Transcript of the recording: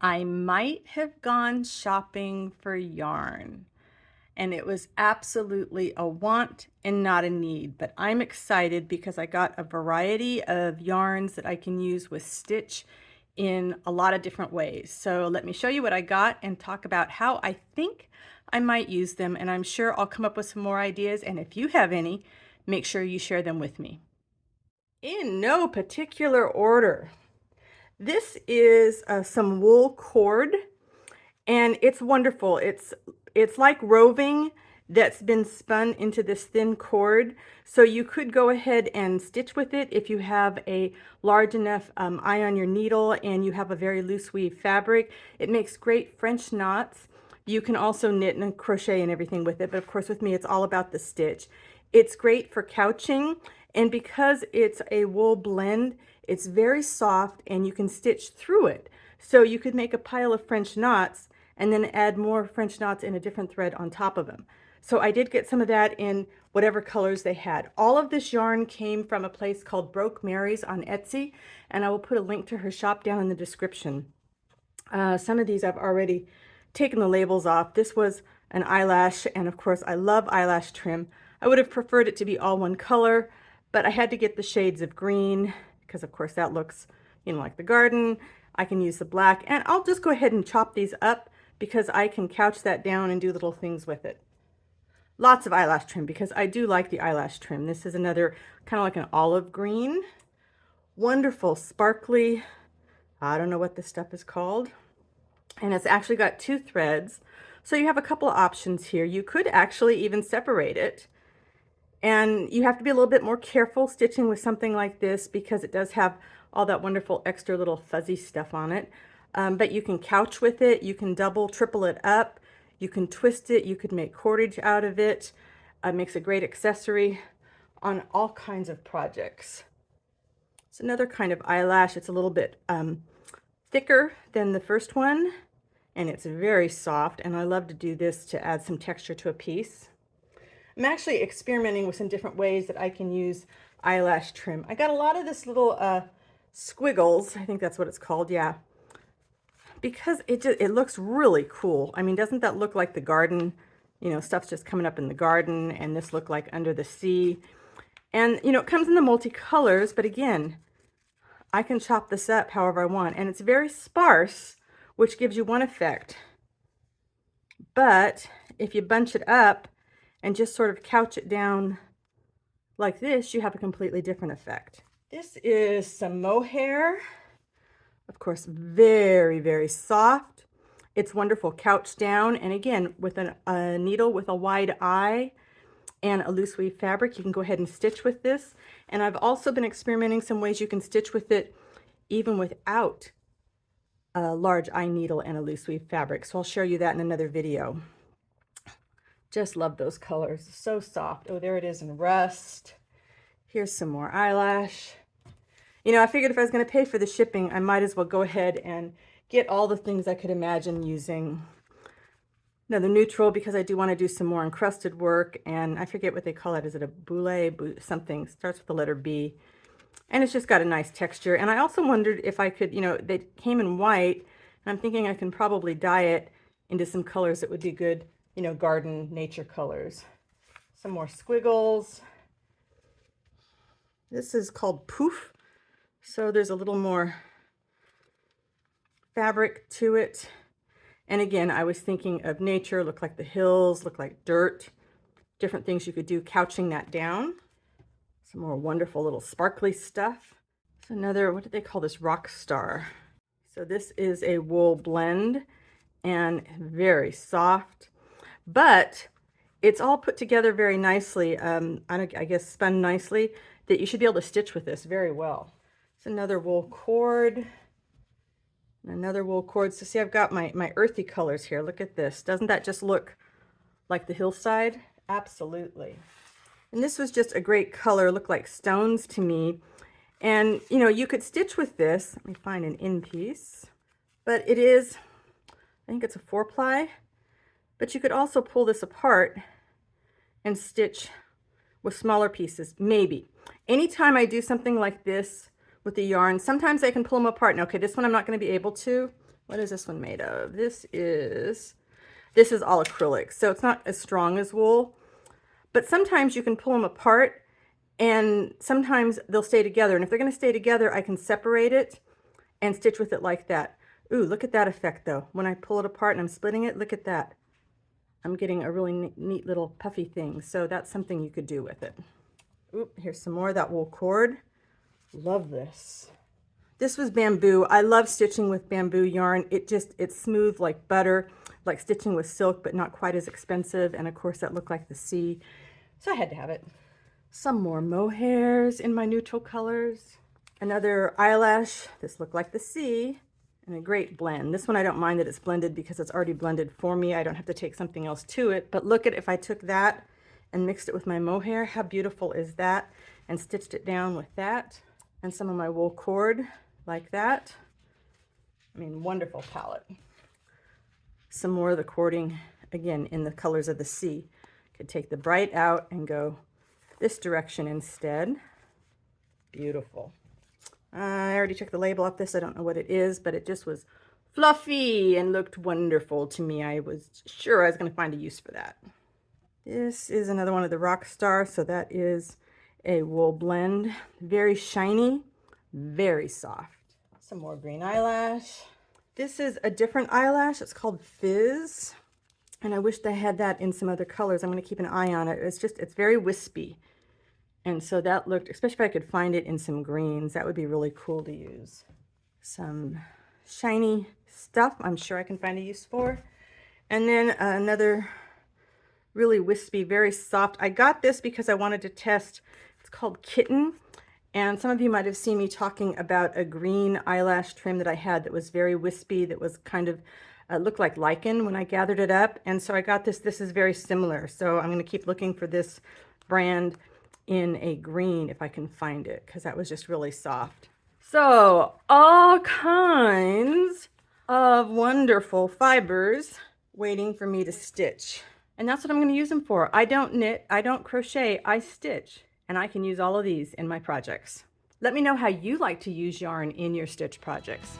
I might have gone shopping for yarn, and it was absolutely a want and not a need, but I'm excited because I got a variety of yarns that I can use with stitch in a lot of different ways. So let me show you what I got and talk about how I think I might use them, and I'm sure I'll come up with some more ideas, and if you have any, make sure you share them with me. In no particular order. This is some wool cord, and it's wonderful. It's like roving that's been spun into this thin cord. So you could go ahead and stitch with it if you have a large enough eye on your needle and you have a very loose weave fabric. It makes great French knots. You can also knit and crochet and everything with it, but of course with me it's all about the stitch. It's great for couching, and because it's a wool blend, it's very soft and you can stitch through it. So you could make a pile of French knots and then add more French knots in a different thread on top of them. So I did get some of that in whatever colors they had. All of this yarn came from a place called Broke Mary's on Etsy, and I will put a link to her shop down in the description. Some of these I've already taken the labels off. This was an eyelash, and of course I love eyelash trim. I would have preferred it to be all one color, but I had to get the shades of green because of course that looks, like the garden. I can use the black, and I'll just go ahead and chop these up because I can couch that down and do little things with it. Lots of eyelash trim because I do like the eyelash trim. This is another kind of like an olive green. Wonderful, sparkly, I don't know what this stuff is called. And it's actually got 2 threads. So you have a couple of options here. You could actually even separate it. And you have to be a little bit more careful stitching with something like this because it does have all that wonderful extra little fuzzy stuff on it. But you can couch with it, you can double, triple it up, you can twist it, you could make cordage out of it. It makes a great accessory on all kinds of projects. It's another kind of eyelash. It's a little bit thicker than the first one, and it's very soft, and I love to do this to add some texture to a piece. I'm actually experimenting with some different ways that I can use eyelash trim. I got a lot of this little squiggles, I think that's what it's called, yeah, because it looks really cool. I mean, doesn't that look like the garden? Stuff's just coming up in the garden, and this look like under the sea. And, it comes in the multicolors, but again, I can chop this up however I want, and it's very sparse, which gives you one effect. But if you bunch it up and just sort of couch it down like this, you have a completely different effect. This is some mohair. Of course, very, very soft. It's wonderful couch down, and again, with a needle with a wide eye and a loose weave fabric, you can go ahead and stitch with this. And I've also been experimenting some ways you can stitch with it even without a large eye needle and a loose weave fabric. So I'll show you that in another video. Just love those colors, so soft. Oh, there it is in rust. Here's some more eyelash. I figured if I was going to pay for the shipping, I might as well go ahead and get all the things I could imagine using. Another neutral, because I do want to do some more encrusted work, and I forget what they call it. Is it a boule? Something starts with the letter B, and it's just got a nice texture. And I also wondered if I could, they came in white, and I'm thinking I can probably dye it into some colors that would be good, garden nature colors. Some more squiggles. This is called Poof, so there's a little more fabric to it. And again, I was thinking of nature, look like the hills, look like dirt, different things you could do couching that down. Some more wonderful little sparkly stuff. It's another, what do they call this? Rock star. So this is a wool blend and very soft, but it's all put together very nicely. I guess spun nicely, that you should be able to stitch with this very well. It's another wool cord. Another wool cord. So see, I've got my earthy colors here. Look at this. Doesn't that just look like the hillside? Absolutely. And this was just a great color. Looked like stones to me. And, you could stitch with this. Let me find an in piece. But it is, I think it's a 4-ply. But you could also pull this apart and stitch with smaller pieces, maybe. Anytime I do something like this with the yarn, sometimes I can pull them apart. Now, okay, this one I'm not going to be able to, What is this one made of? This is all acrylic, so it's not as strong as wool, but sometimes you can pull them apart and sometimes they'll stay together. And if they're going to stay together, I can separate it and stitch with it like that. Ooh, look at that effect though. When I pull it apart and I'm splitting it, look at that. I'm getting a really neat little puffy thing. So that's something you could do with it. Ooh, here's some more of that wool cord. Love this. This was bamboo. I love stitching with bamboo yarn. It's smooth like butter, like stitching with silk, but not quite as expensive. And of course that looked like the sea. So I had to have it. Some more mohairs in my neutral colors. Another eyelash. This looked like the sea. And a great blend. This one I don't mind that it's blended because it's already blended for me. I don't have to take something else to it. But look at if I took that and mixed it with my mohair. How beautiful is that? And stitched it down with that. And some of my wool cord like that. I mean, wonderful palette. Some more of the cording, again, in the colors of the sea. Could take the bright out and go this direction instead. Beautiful. I already took the label off this. I don't know what it is, but it just was fluffy and looked wonderful to me. I was sure I was going to find a use for that. This is another one of the Rockstar. So that is a wool blend. Very shiny, very soft. Some more green eyelash. This is a different eyelash. It's called Fizz. And I wished I had that in some other colors. I'm going to keep an eye on it. It's very wispy. And so that looked, especially if I could find it in some greens, that would be really cool to use. Some shiny stuff I'm sure I can find a use for. And then another really wispy, very soft. I got this because I wanted to test, it's called Kitten. And some of you might have seen me talking about a green eyelash trim that I had that was very wispy, that was kind of, looked like lichen when I gathered it up. And so I got this. This is very similar. So I'm going to keep looking for this brand in a green if I can find it, because that was just really soft. So all kinds of wonderful fibers waiting for me to stitch. And that's what I'm going to use them for. I don't knit, I don't crochet, I stitch. And I can use all of these in my projects. Let me know how you like to use yarn in your stitch projects.